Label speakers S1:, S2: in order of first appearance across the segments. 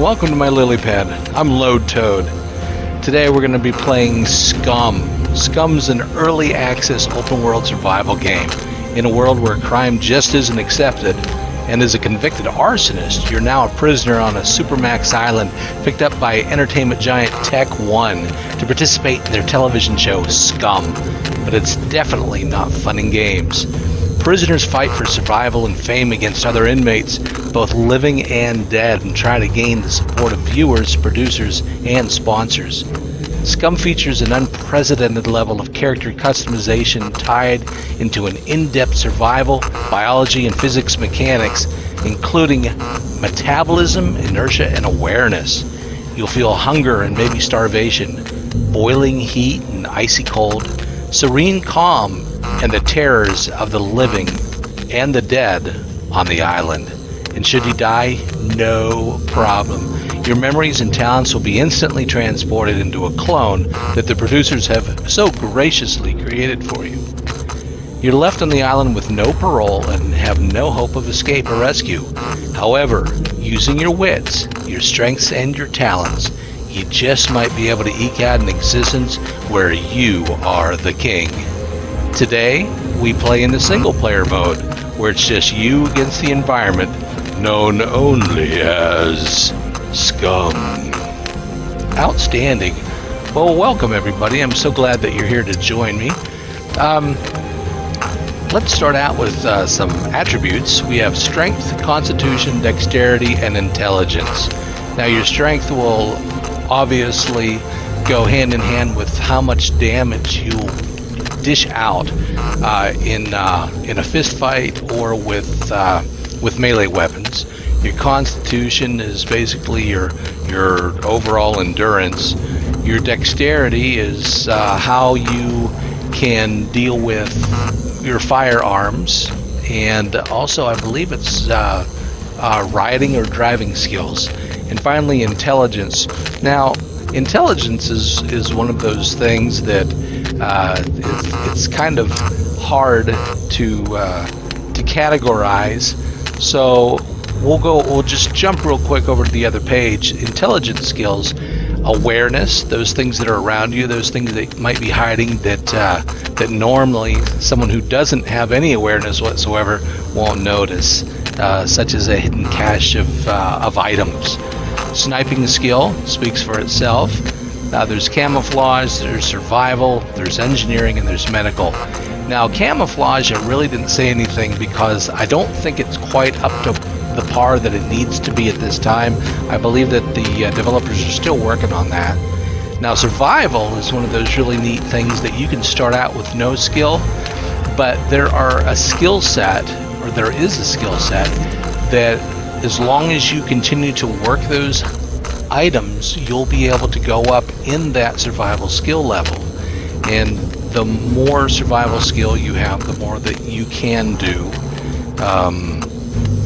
S1: welcome to my lily pad. I'm Load Toad. Today we're going to be playing SCUM. SCUM's an early access open world survival game. In a world where crime just isn't accepted, and as a convicted arsonist, you're now a prisoner on a supermax island picked up by entertainment giant Tech One to participate in their television show SCUM. But it's definitely not fun and games. Prisoners fight for survival and fame against other inmates, both living and dead, and try to gain the support of viewers, producers, and sponsors. SCUM features an unprecedented level of character customization tied into an in-depth survival, biology, and physics mechanics, including metabolism, inertia, and awareness. You'll feel hunger and maybe starvation, boiling heat and icy cold, serene calm, and the terrors of the living and the dead on the island. And should you die, no problem. Your memories and talents will be instantly transported into a clone that the producers have so graciously created for you. You're left on the island with no parole and have no hope of escape or rescue. However, using your wits, your strengths, and your talents, you just might be able to eke out an existence where you are the king. Today, we play in the single-player mode, where it's just you against the environment, known only as SCUM. Outstanding. Well, welcome everybody. I'm so glad that you're here to join me. Let's start out with some attributes. We have strength, constitution, dexterity, and intelligence. Now, your strength will obviously go hand in hand with how much damage you'll dish out in a fist fight or with melee weapons. Your constitution is basically your overall endurance. Your dexterity is how you can deal with your firearms, and also I believe it's riding or driving skills. And finally, intelligence. Now, intelligence is one of those things that it's kind of hard to categorize. So we'll just jump real quick over to the other page. Intelligence skills, awareness, those things that are around you, those things that might be hiding that normally someone who doesn't have any awareness whatsoever won't notice, such as a hidden cache of items. Sniping skill speaks for itself. There's camouflage, there's survival, there's engineering, and there's medical. Now, camouflage, I really didn't say anything because I don't think it's quite up to the par that it needs to be at this time. I believe that the developers are still working on that. Now, survival is one of those really neat things that you can start out with no skill, but there are a skill set, or there is a skill set, that as long as you continue to work those items, you'll be able to go up in that survival skill level. And the more survival skill you have, the more that you can do.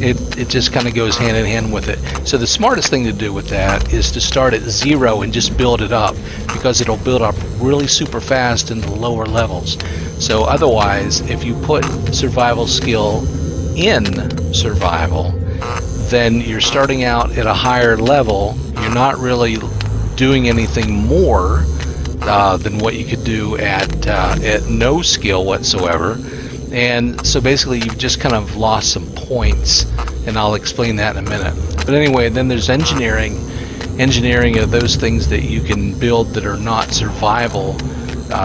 S1: It just kind of goes hand in hand with it. So the smartest thing to do with that is to start at 0 and just build it up, because it'll build up really super fast in the lower levels. So otherwise, if you put survival skill in survival, then you're starting out at a higher level. You're not really doing anything more than what you could do at no skill whatsoever. And so basically you've just kind of lost some points, and I'll explain that in a minute. But anyway, then there's engineering. Engineering are those things that you can build that are not survival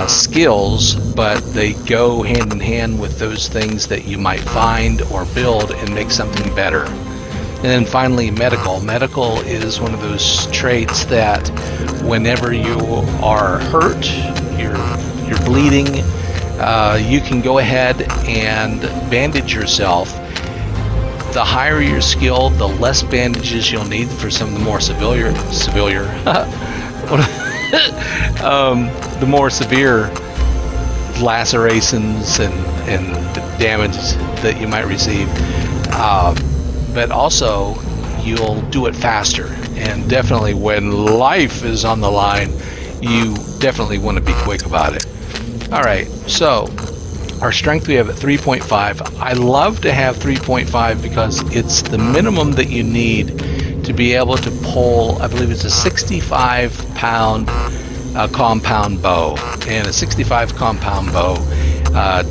S1: skills, but they go hand in hand with those things that you might find or build and make something better. And then finally, medical. Medical is one of those traits that whenever you are hurt, you're bleeding, you can go ahead and bandage yourself. The higher your skill, the less bandages you'll need for some of the more severe the more severe lacerations and the damage that you might receive. But also, you'll do it faster. And definitely when life is on the line, you definitely want to be quick about it. Alright, so our strength we have at 3.5. I love to have 3.5 because it's the minimum that you need to be able to pull, I believe it's a 65-pound compound bow, and a 65 compound bow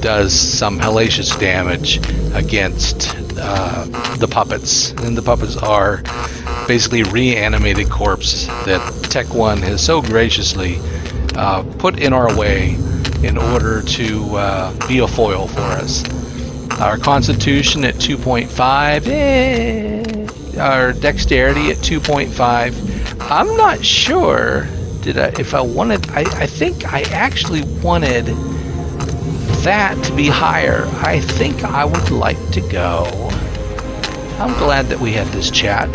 S1: does some hellacious damage against the puppets, and the puppets are basically reanimated corpses that Tech One has so graciously put in our way in order to be a foil for us. Our constitution at 2.5, our dexterity at 2.5. I'm not sure if I wanted, I think I actually wanted that to be higher. I think I would like to go. I'm glad that we had this chat.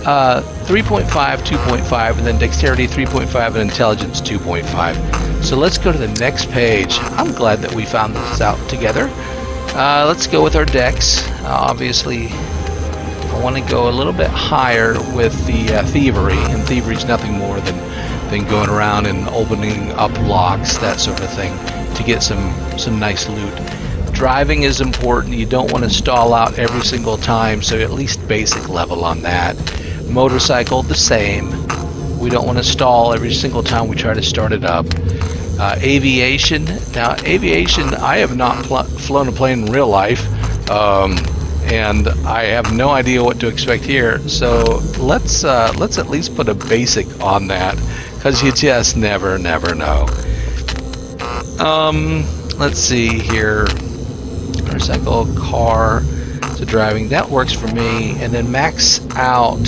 S1: 3.5, 2.5, and then dexterity 3.5 and intelligence 2.5. So let's go to the next page. I'm glad that we found this out together. Let's go with our dex. Obviously, I want to go a little bit higher with the thievery, and thievery is nothing more than going around and opening up locks, that sort of thing, to get some nice loot. Driving is important. You don't want to stall out every single time, so at least basic level on that. Motorcycle, the same. We don't want to stall every single time we try to start it up. Aviation. Now, aviation, I have not flown a plane in real life, and I have no idea what to expect here. So let's at least put a basic on that, because you just never know. Let's see here. Motorcycle, car, to driving, that works for me. And then max out.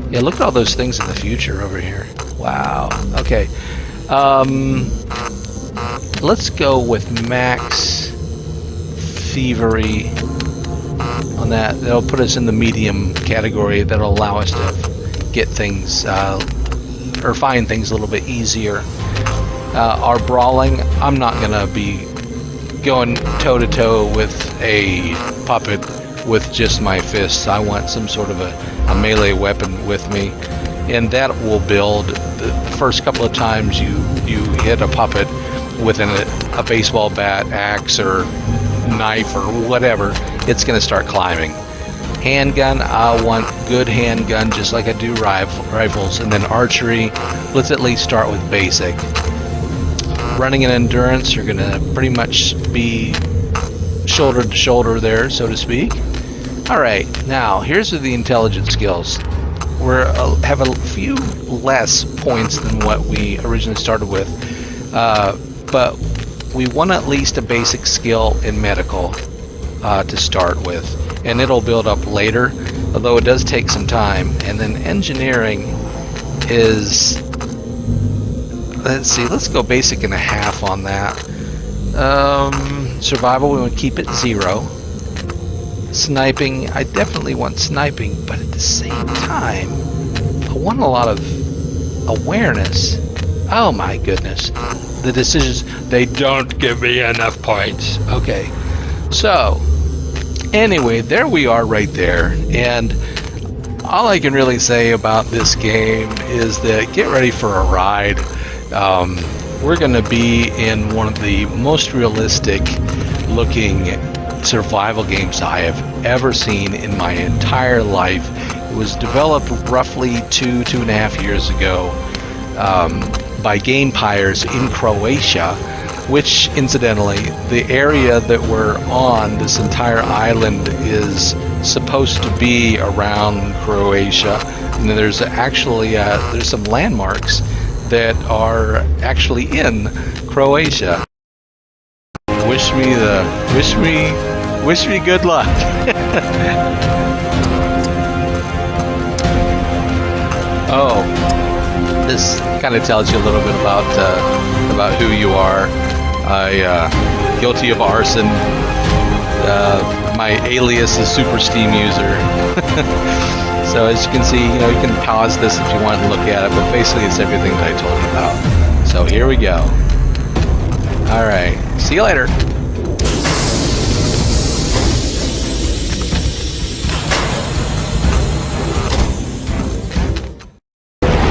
S1: Yeah, look at all those things in the future over here. Wow. Okay. Let's go with max thievery on that. That'll put us in the medium category. That'll allow us to get things or find things a little bit easier. Our brawling, I'm not gonna be going toe-to-toe with a puppet with just my fists. I want some sort of a melee weapon with me, and that will build. The first couple of times you hit a puppet with a baseball bat, axe, or knife, or whatever, it's going to start climbing. Handgun, I want good handgun, just like I do rifles. And then archery, let's at least start with basic. Running and endurance, you're going to pretty much be shoulder to shoulder there, so to speak. Alright, now here's the intelligence skills. We have a few less points than what we originally started with, but we want at least a basic skill in medical to start with, and it'll build up later, although it does take some time. And then engineering is, let's see, let's go basic and a half on that. Survival, we want to keep it 0. Sniping, I definitely want sniping, but at the same time, I want a lot of awareness. Oh my goodness. The decisions, they don't give me enough points. Okay, so anyway, there we are right there, and all I can really say about this game is that get ready for a ride. We're going to be in one of the most realistic looking survival games I have ever seen in my entire life. It was developed roughly 2.5 years ago by Gamepires in Croatia, which incidentally, the area that we're on, this entire island, is supposed to be around Croatia. And there's actually there's some landmarks that are actually in Croatia. Wish me good luck. Oh, this kind of tells you a little bit about who you are. Guilty of arson. My alias is Super Steam User. So as you can see, you can pause this if you want to look at it, but basically it's everything that I told you about. So here we go. All right, see you later.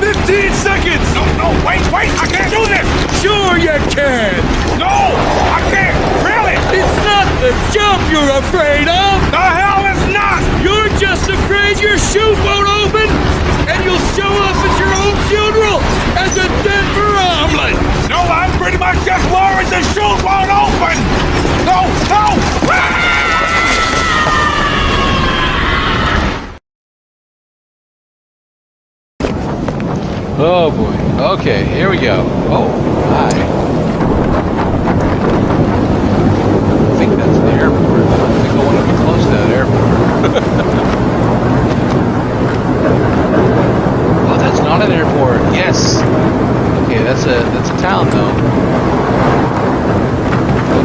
S2: 15 seconds! No, wait, I can't do this!
S3: Sure you can!
S2: No, I can't, really!
S3: It's not the jump you're afraid of!
S2: The hell is not!
S3: You're just afraid your chute won't open and you'll show up at your own funeral as a Denver omelet!
S2: No, I'm pretty much just worried the chute won't open! No, no!
S1: Oh boy. Okay, here we go. Oh, hi. I think that's the airport. I don't think I want to be close to that airport. Oh, that's not an airport. Yes. Okay, that's a town though.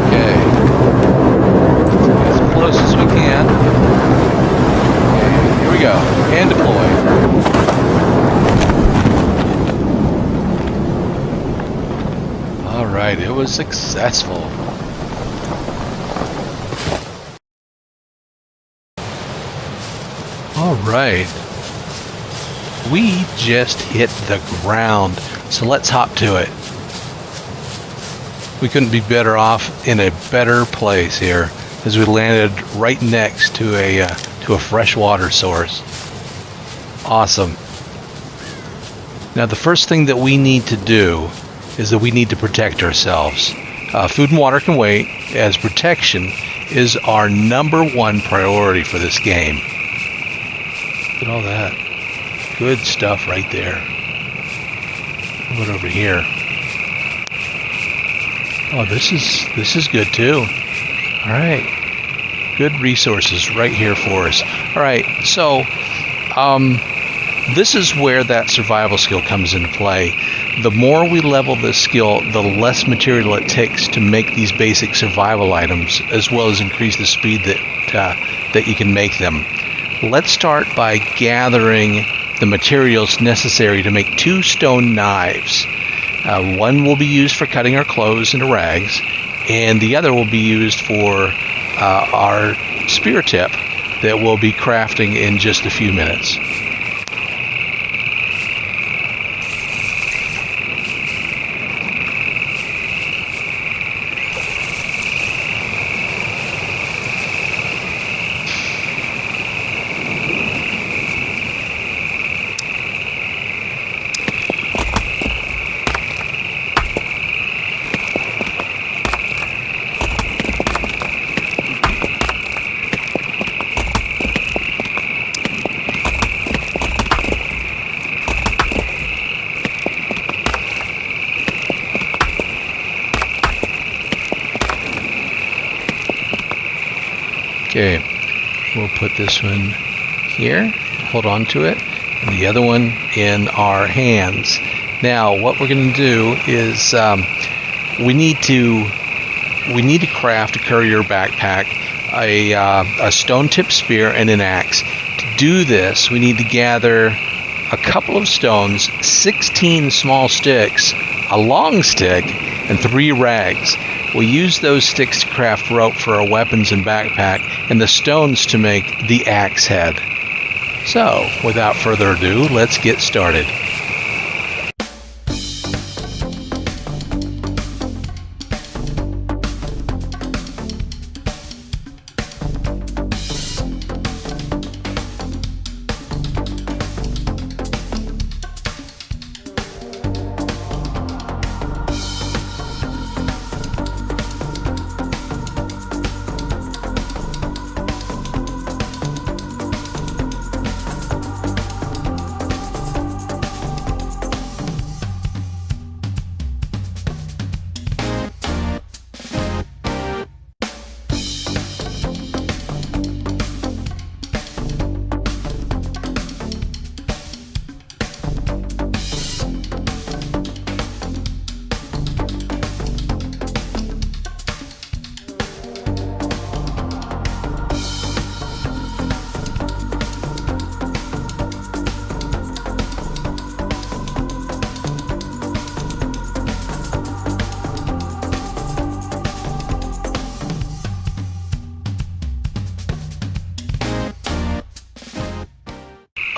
S1: Okay. As close as we can. Okay, here we go. And deploy. Alright, it was successful. Alright. We just hit the ground, so let's hop to it. We couldn't be better off in a better place here, as we landed right next to a freshwater source. Awesome. Now the first thing that we need to do is that we need to protect ourselves. Food and water can wait, as protection is our #1 priority for this game. Look at all that. Good stuff right there. What over here? Oh, this is good too. All right. Good resources right here for us. All right, so this is where that survival skill comes into play. The more we level this skill, the less material it takes to make these basic survival items, as well as increase the speed that you can make them. Let's start by gathering the materials necessary to make 2 stone knives. One will be used for cutting our clothes into rags, and the other will be used for our spear tip that we'll be crafting in just a few minutes. Okay, we'll put this one here, hold on to it, and the other one in our hands. Now, what we're going to do is we need to craft a courier backpack, a stone-tipped spear, and an axe. To do this, we need to gather a couple of stones, 16 small sticks, a long stick, and 3 rags. We'll use those sticks to craft rope for our weapons and backpack, and the stones to make the axe head. So, without further ado, let's get started.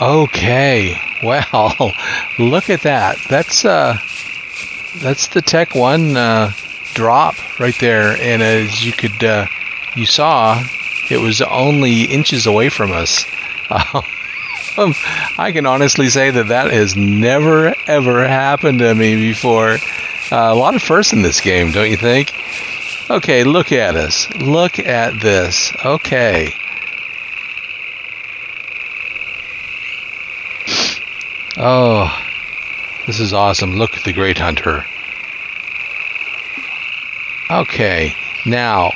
S1: Okay, well, look at that. That's the Tech 1 drop right there, and as you saw, it was only inches away from us. I can honestly say that has never ever happened to me before. A lot of firsts in this game, don't you think? Okay, look at us. Look at this. Okay. Oh, this is awesome. Look at the Great Hunter. Okay, now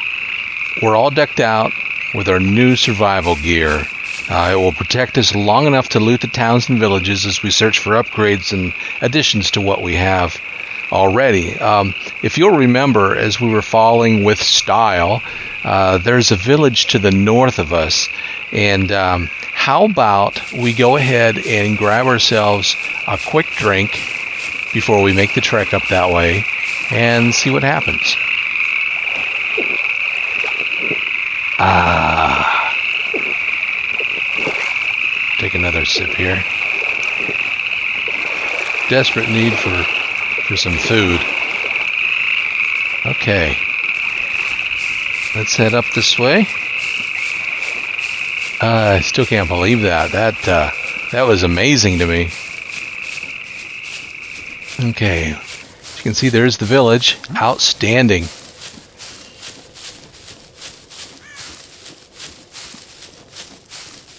S1: we're all decked out with our new survival gear. It will protect us long enough to loot the towns and villages as we search for upgrades and additions to what we have already. If you'll remember, as we were falling with style, there's a village to the north of us, and how about we go ahead and grab ourselves a quick drink before we make the trek up that way and see what happens. Take another sip here. Desperate need for some food. Okay. Let's head up this way. I still can't believe that. That was amazing to me. Okay. As you can see, there's the village. Outstanding.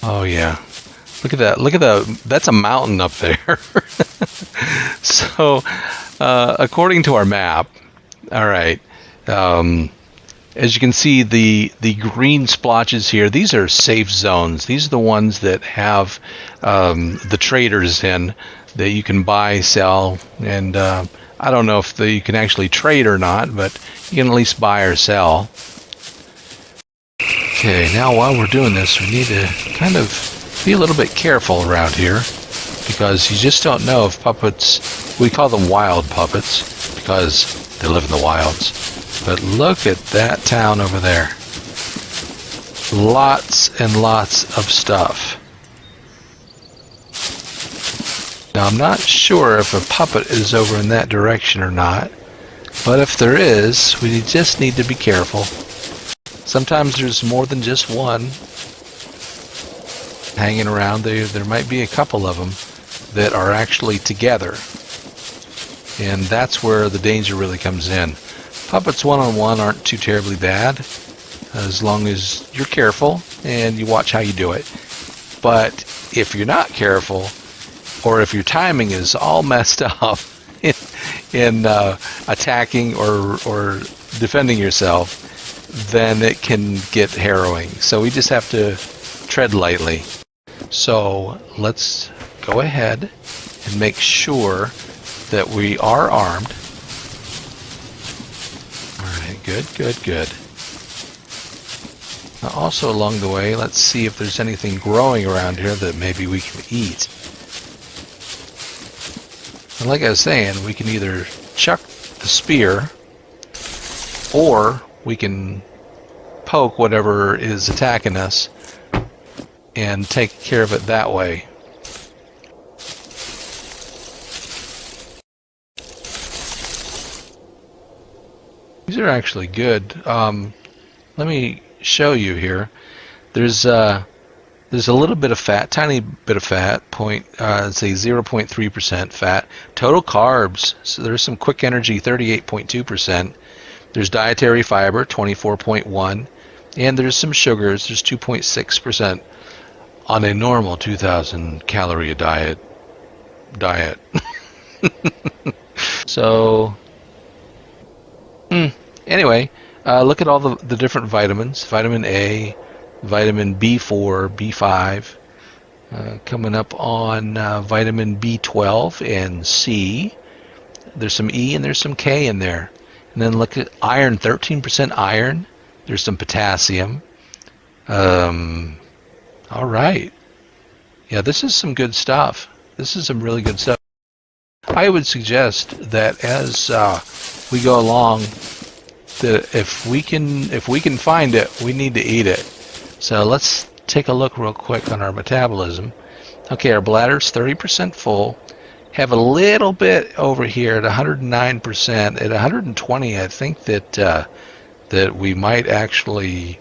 S1: Oh yeah. Look at that. Look at that. That's a mountain up there. So, according to our map, all right, as you can see, the green splotches here, these are safe zones. These are the ones that have the traders in that you can buy, sell, and I don't know if you can actually trade or not, but you can at least buy or sell. Okay, now while we're doing this, we need to kind of be a little bit careful around here, because you just don't know if puppets, we call them wild puppets because they live in the wilds, but look at that town over there. Lots and lots of stuff. Now I'm not sure if a puppet is over in that direction or not, but if there is, we just need to be careful. Sometimes there's more than just one hanging around. There might be a couple of them that are actually together, and that's where the danger really comes in. Puppets one-on-one aren't too terribly bad, as long as you're careful and you watch how you do it. But if you're not careful, or if your timing is all messed up in attacking or defending yourself, then it can get harrowing. So we just have to tread lightly. So let's go ahead and make sure that we are armed. Alright, good. Now also along the way, let's see if there's anything growing around here that maybe we can eat. And like I was saying, we can either chuck the spear, or we can poke whatever is attacking us and take care of it that way. These are actually good. Let me show you here. There's a little bit of fat, tiny bit of fat, say 0.3% fat. Total carbs, so there's some quick energy, 38.2%. There's dietary fiber, 24.1%, and there's some sugars, there's 2.6% on a normal 2,000 calorie diet. So, anyway, look at all the different vitamins. Vitamin A, vitamin B4, B5, coming up on vitamin B12 and C. There's some E and there's some K in there. And then look at iron, 13% iron. There's some potassium. All right. Yeah, this is some good stuff. This is some really good stuff. I would suggest that as we go along, that if we can find it, we need to eat it. So let's take a look real quick on our metabolism. Okay, our bladder's 30% full. Have a little bit over here at 109%. At 120, I think that we might actually,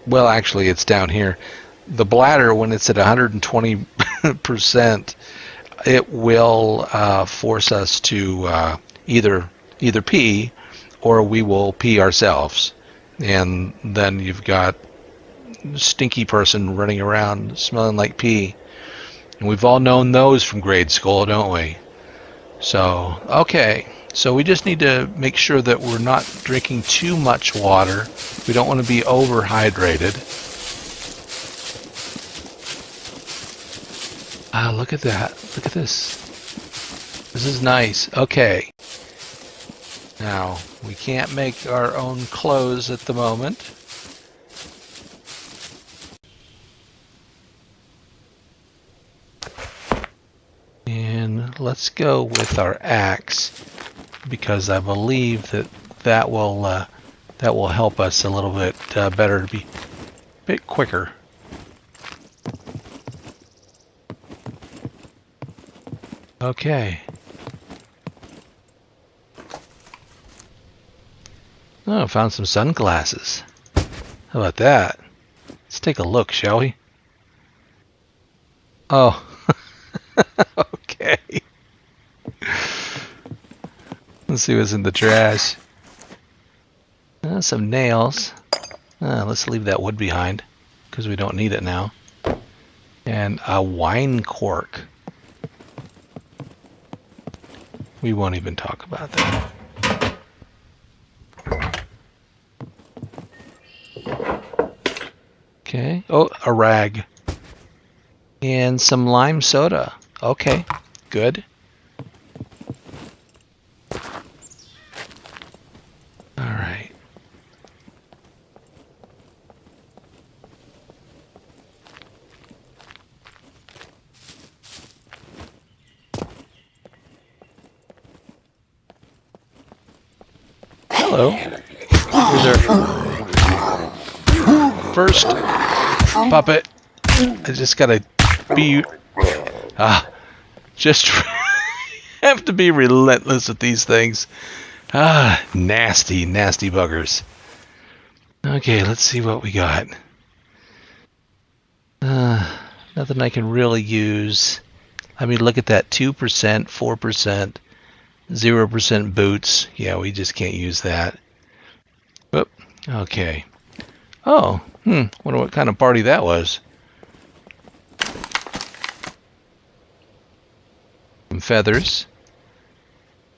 S1: well, actually it's down here. the bladder, when it's at 120%, it will force us to either pee, or we will pee ourselves, and then you've got a stinky person running around smelling like pee. And we've all known those from grade school, don't we? So, okay. So we just need to make sure that we're not drinking too much water. We don't want to be overhydrated. Ah, look at that. Look at this. This is nice. Okay. Now, we can't make our own clothes at the moment. And let's go with our axe, because I believe that will help us a little bit better, to be a bit quicker. Okay. Oh, I found some sunglasses. How about that? Let's take a look, shall we? Oh. Okay. Let's see what's in the trash. Some nails. Let's leave that wood behind, because we don't need it now. And a wine cork. We won't even talk about that. Okay. Oh, a rag. And some lime soda. Okay, good. All right. Hello. Here's our first puppet. I just gotta be just have to be relentless with these things. Nasty buggers. Okay, let's see what we got. Nothing I can really use. I mean, look at that. 2%, 4%, 0% boots. Yeah, we just can't use that. Oop. Okay. Oh, wonder what kind of party that was. Some feathers.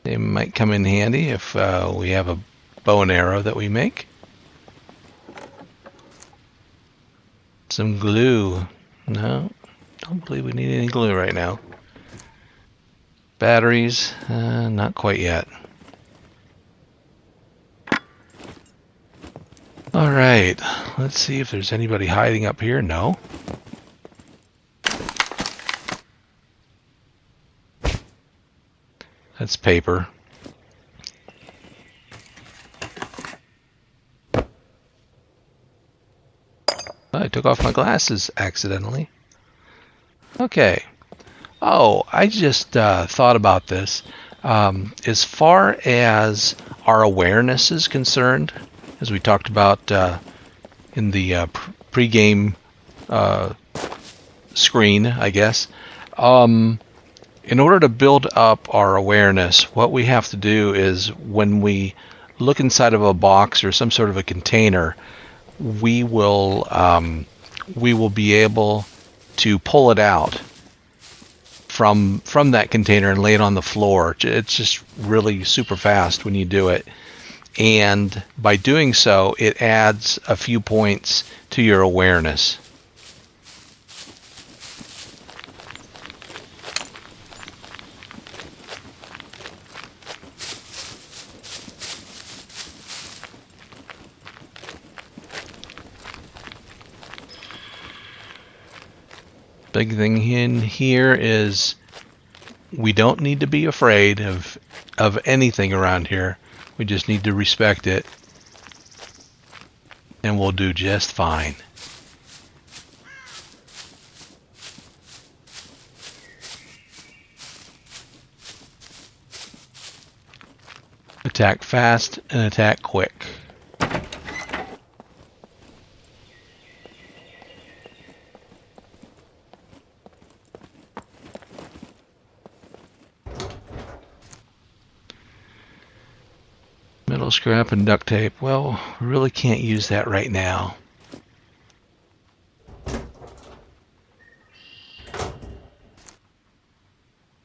S1: They might come in handy if we have a bow and arrow that we make. Some glue. No, don't believe we need any glue right now. Batteries, not quite yet. All right, let's see if there's anybody hiding up here. No. That's paper. I took off my glasses accidentally. Okay. Oh, I just thought about this. As far as our awareness is concerned, as we talked about in the pre-game screen, I guess, in order to build up our awareness, what we have to do is when we look inside of a box or some sort of a container, we will be able to pull it out from that container and lay it on the floor. It's just really super fast when you do it. And by doing so, it adds a few points to your awareness. Big thing in here is we don't need to be afraid of anything around here. We just need to respect it, and we'll do just fine. Attack fast and attack quick. Metal scrap and duct tape. Well, we really can't use that right now.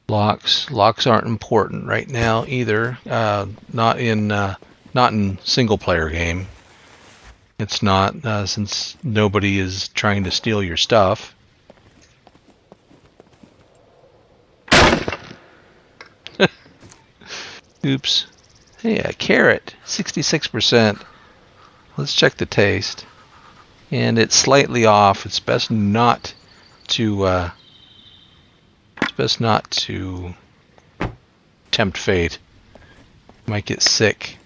S1: Locks aren't important right now either. Not in single player game. It's not, since nobody is trying to steal your stuff. Oops. Hey, a carrot, 66%. Let's check the taste. And it's slightly off. It's best not to tempt fate. Might get sick.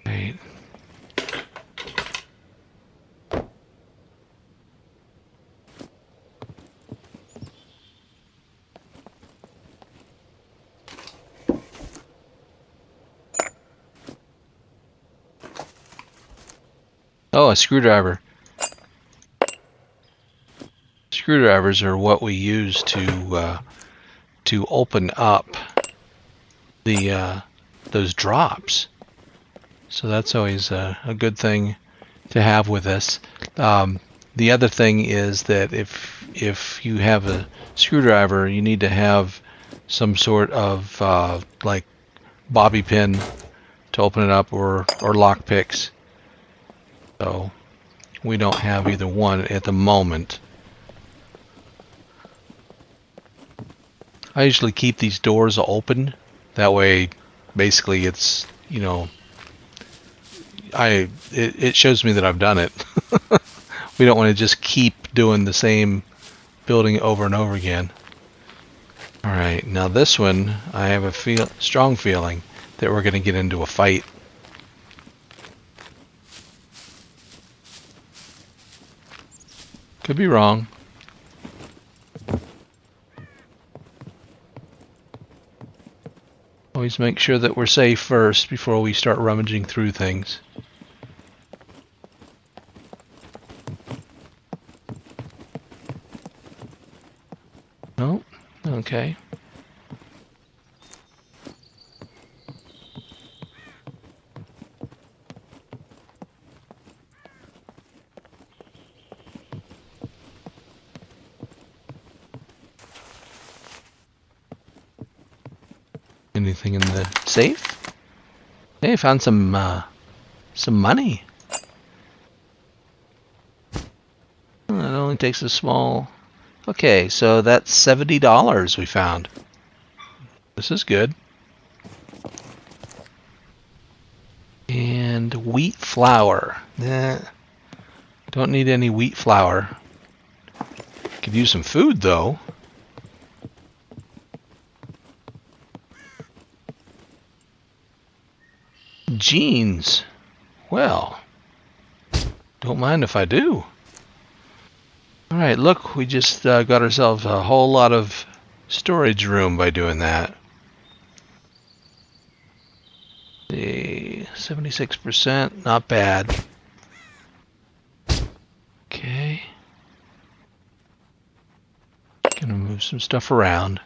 S1: Right. Oh, a screwdriver. Screwdrivers are what we use to open up the those drops. So that's always a good thing to have with us. The other thing is that if you have a screwdriver, you need to have some sort of like bobby pin to open it up, or lock picks. So we don't have either one at the moment. I usually keep these doors open. That way, basically, it's, you know, it shows me that I've done it. We don't want to just keep doing the same building over and over again. All right, now this one, I have a strong feeling that we're going to get into a fight. Could be wrong. Always make sure that we're safe first before we start rummaging through things. Oh, okay. Anything in the safe? Hey, found some money. It only takes a small. Okay, so that's $70 we found. This is good. And wheat flour. Don't need any wheat flour. Could use some food though. Jeans. Well, don't mind if I do. Alright, look, we just got ourselves a whole lot of storage room by doing that. The 76%, not bad. Okay. Gonna move some stuff around.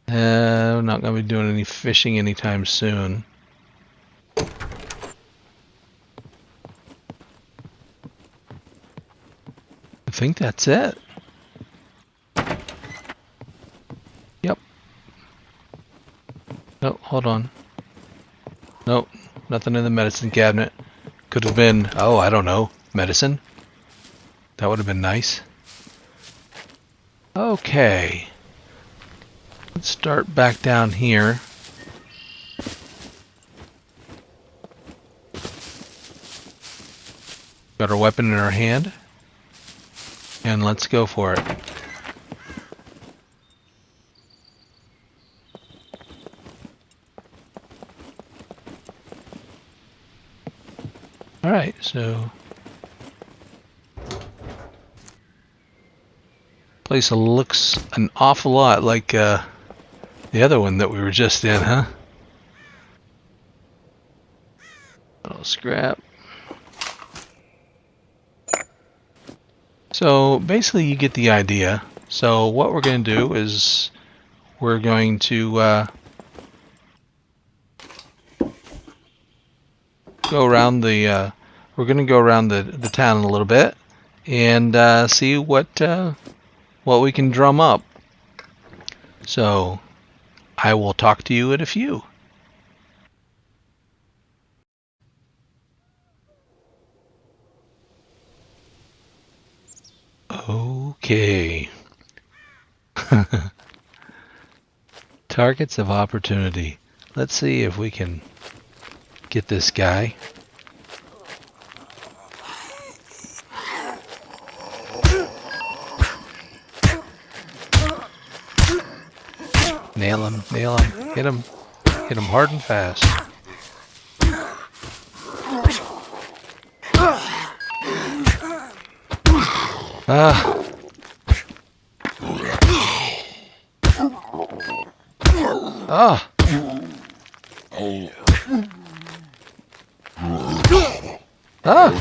S1: I'm not going to be doing any fishing anytime soon. I think that's it. Yep. No, hold on. Nope, nothing in the medicine cabinet. Could have been, oh, I don't know, medicine. That would have been nice. Okay. Let's start back down here. Got our weapon in our hand. And let's go for it. Alright, so place looks an awful lot like the other one that we were just in, huh?
S3: scrap.
S1: So basically you get the idea. So what we're going to do is we're going to go around the the town a little bit and see what we can drum up. So I will talk to you in a few. Okay. Targets of opportunity. Let's see if we can get this guy. Nail him, hit him hard and fast. Ah. Ah. Ah.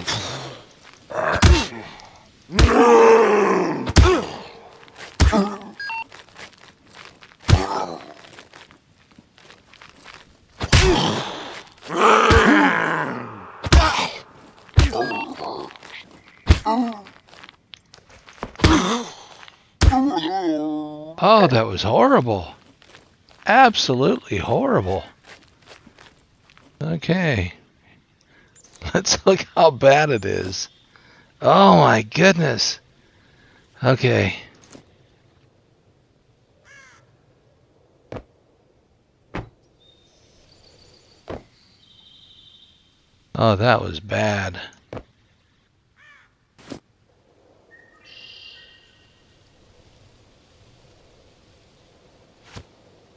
S1: Oh, that was horrible. Absolutely horrible. Okay. Let's look how bad it is. Oh my goodness. Okay. Oh, that was bad.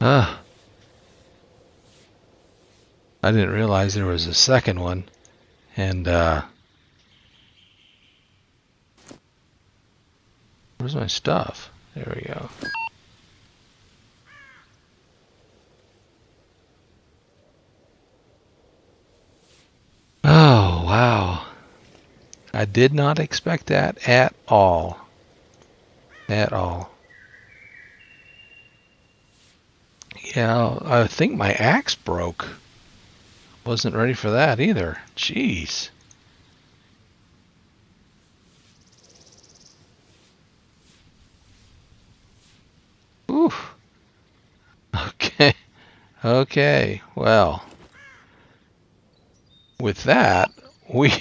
S1: Ah. I didn't realize there was a second one. And, where's my stuff? There we go. Oh, wow. I did not expect that at all. At all. Yeah, I think my axe broke. Wasn't ready for that either. Jeez. Oof. Okay. Okay. Well, with that, we...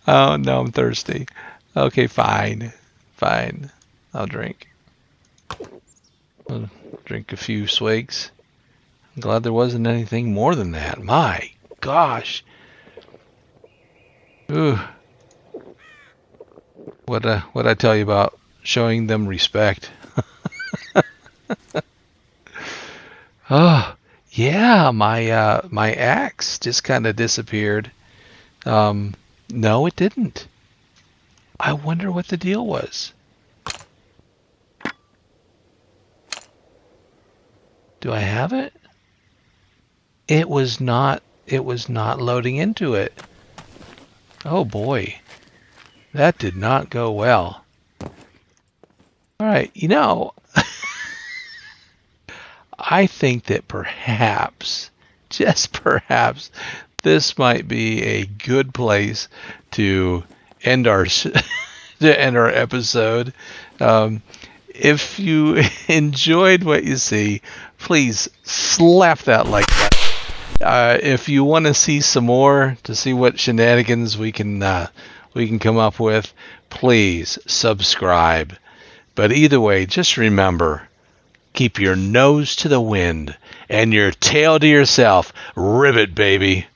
S1: Oh, no, I'm thirsty. Okay, fine. Fine. I'll drink. I'll drink a few swigs. I'm glad there wasn't anything more than that. My gosh. Ooh. What'd I tell you about showing them respect? Oh, yeah, my axe just kind of disappeared. No, it didn't. I wonder what the deal was. Do I have it? It was not loading into it. Oh boy. That did not go well. All right, you know, I think that perhaps, just perhaps, this might be a good place to end our episode. If you enjoyed what you see, please slap that like button. If you want to see some more, to see what shenanigans we can come up with, please subscribe. But either way, just remember, keep your nose to the wind and your tail to yourself. Ribbit, baby.